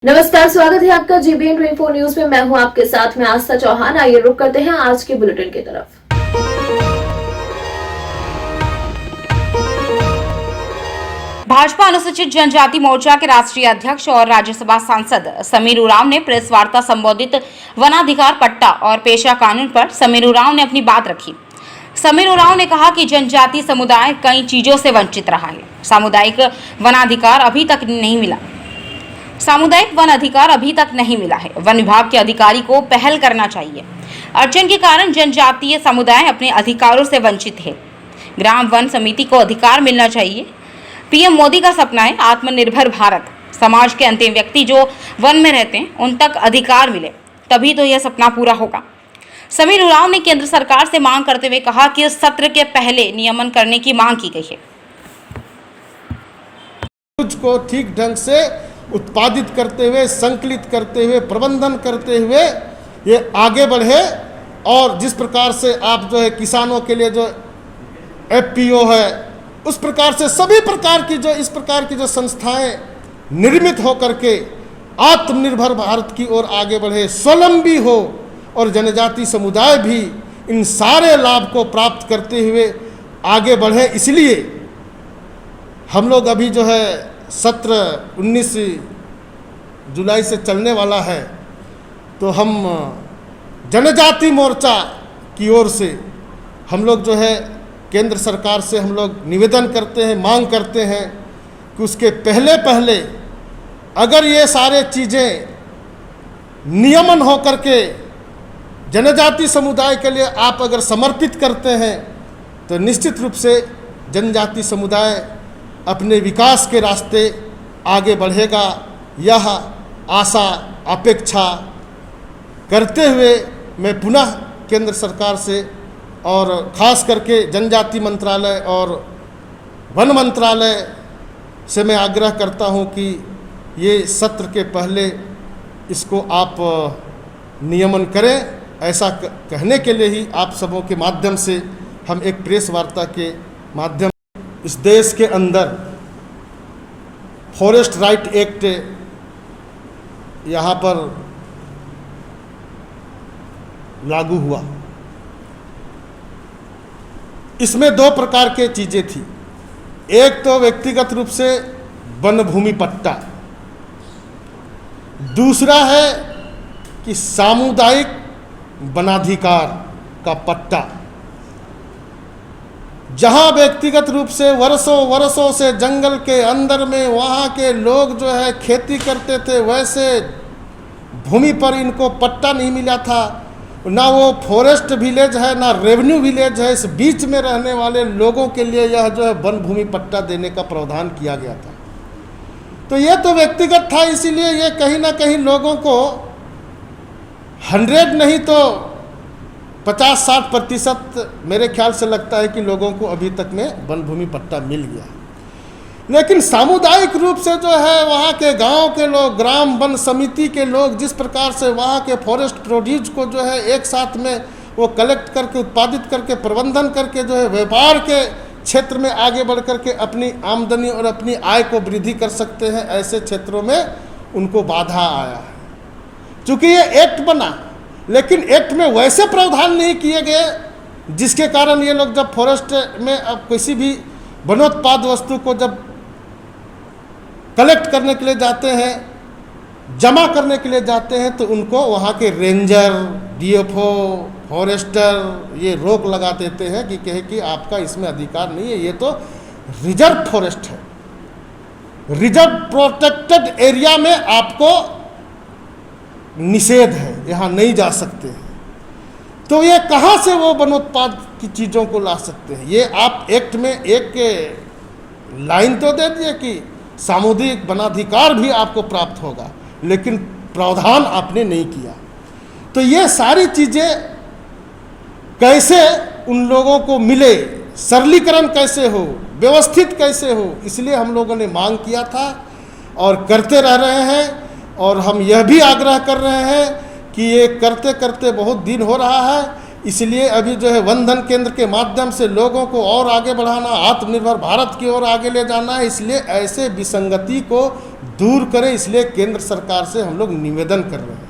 नमस्कार, स्वागत है आपका जीबीएन 24 न्यूज में। मैं हूं आपके साथ में आस्था चौहान। आइए रुक करते हैं आज के बुलेटिन की तरफ। भाजपा अनुसूचित जनजाति मोर्चा के राष्ट्रीय अध्यक्ष और राज्यसभा सांसद समीर उरांव ने प्रेस वार्ता संबोधित वनाधिकार पट्टा और पेशा कानून पर समीर उरांव ने अपनी बात रखी। समीर उरांव ने कहा कि जनजाति समुदाय कई चीजों से वंचित रहा है। सामुदायिक वनाधिकार अभी तक नहीं मिला है। वन विभाग के अधिकारी को पहल करना चाहिए। अड़चन के कारण जनजातीय समुदाय अपने अधिकारों से वंचित है। ग्राम वन समिति को अधिकार मिलना चाहिए। पीएम मोदी का सपना है आत्मनिर्भर भारत। समाज के अंतिम व्यक्ति जो वन में रहते हैं उन तक अधिकार मिले, तभी तो यह सपना पूरा होगा। समीर उरांव ने केंद्र सरकार से मांग करते हुए कहा कि इस सत्र के पहले नियमन करने की मांग की गई है। कुछ को ठीक ढंग से उत्पादित करते हुए, संकलित करते हुए, प्रबंधन करते हुए ये आगे बढ़े। और जिस प्रकार से आप जो है किसानों के लिए जो एफपीओ है, उस प्रकार से सभी प्रकार की जो इस प्रकार की जो संस्थाएं निर्मित हो करके आत्मनिर्भर भारत की ओर आगे बढ़े, स्वावलंबी हो और जनजाति समुदाय भी इन सारे लाभ को प्राप्त करते हुए आगे बढ़े। इसलिए हम लोग अभी जो है सत्र 19 जुलाई से चलने वाला है, तो हम जनजाति मोर्चा की ओर से हम लोग जो है केंद्र सरकार से हम लोग निवेदन करते हैं, मांग करते हैं कि उसके पहले अगर ये सारे चीज़ें नियमन हो करके जनजाति समुदाय के लिए आप अगर समर्पित करते हैं, तो निश्चित रूप से जनजाति समुदाय अपने विकास के रास्ते आगे बढ़ेगा। यह आशा अपेक्षा करते हुए मैं पुनः केंद्र सरकार से और ख़ास करके जनजाति मंत्रालय और वन मंत्रालय से मैं आग्रह करता हूं कि ये सत्र के पहले इसको आप नियमन करें। ऐसा कहने के लिए ही आप सबों के माध्यम से हम एक प्रेस वार्ता के माध्यम इस देश के अंदर फॉरेस्ट राइट एक्ट यहाँ पर लागू हुआ। इसमें दो प्रकार के चीज़ें थी। एक तो व्यक्तिगत रूप से वन भूमि पट्टा, दूसरा है कि सामुदायिक वनाधिकार का पट्टा, जहां व्यक्तिगत रूप से वर्षों से जंगल के अंदर में वहां के लोग जो है खेती करते थे, वैसे भूमि पर इनको पट्टा नहीं मिला था। ना वो फॉरेस्ट विलेज है, ना रेवेन्यू विलेज है। इस बीच में रहने वाले लोगों के लिए यह जो है वन भूमि पट्टा देने का प्रावधान किया गया था। तो ये तो व्यक्तिगत था, इसीलिए ये कहीं ना कहीं लोगों को 100 नहीं तो 50-60% मेरे ख्याल से लगता है कि लोगों को अभी तक में वन भूमि पट्टा मिल गया। लेकिन सामुदायिक रूप से जो है वहाँ के गांव के लोग, ग्राम वन समिति के लोग, जिस प्रकार से वहाँ के फॉरेस्ट प्रोड्यूस को जो है एक साथ में वो कलेक्ट करके, उत्पादित करके, प्रबंधन करके जो है व्यापार के क्षेत्र में आगे बढ़ करके अपनी आमदनी और अपनी आय को वृद्धि कर सकते हैं, ऐसे क्षेत्रों में उनको बाधा आया है। चूँकि ये एक्ट बना, लेकिन एक्ट में वैसे प्रावधान नहीं किए गए जिसके कारण ये लोग जब फॉरेस्ट में अब किसी भी वनोत्पाद वस्तु को जब कलेक्ट करने के लिए जाते हैं, जमा करने के लिए जाते हैं, तो उनको वहाँ के रेंजर, डीएफओ, फॉरेस्टर ये रोक लगा देते हैं कि कहे कि आपका इसमें अधिकार नहीं है, ये तो रिजर्व फॉरेस्ट है, रिजर्व प्रोटेक्टेड एरिया में आपको निषेध है, यहाँ नहीं जा सकते हैं। तो ये कहाँ से वो वनोत्पाद की चीज़ों को ला सकते हैं? ये आप एक्ट में एक लाइन तो दे दिए कि सामुदायिक वनाधिकार भी आपको प्राप्त होगा, लेकिन प्रावधान आपने नहीं किया। तो ये सारी चीज़ें कैसे उन लोगों को मिले, सरलीकरण कैसे हो, व्यवस्थित कैसे हो, इसलिए हम लोगों ने मांग किया था और करते रह रहे हैं। और हम यह भी आग्रह कर रहे हैं कि ये करते करते बहुत दिन हो रहा है, इसलिए अभी जो है वन धन केंद्र के माध्यम से लोगों को और आगे बढ़ाना, आत्मनिर्भर भारत की ओर आगे ले जाना है। इसलिए ऐसे विसंगति को दूर करें, इसलिए केंद्र सरकार से हम लोग निवेदन कर रहे हैं।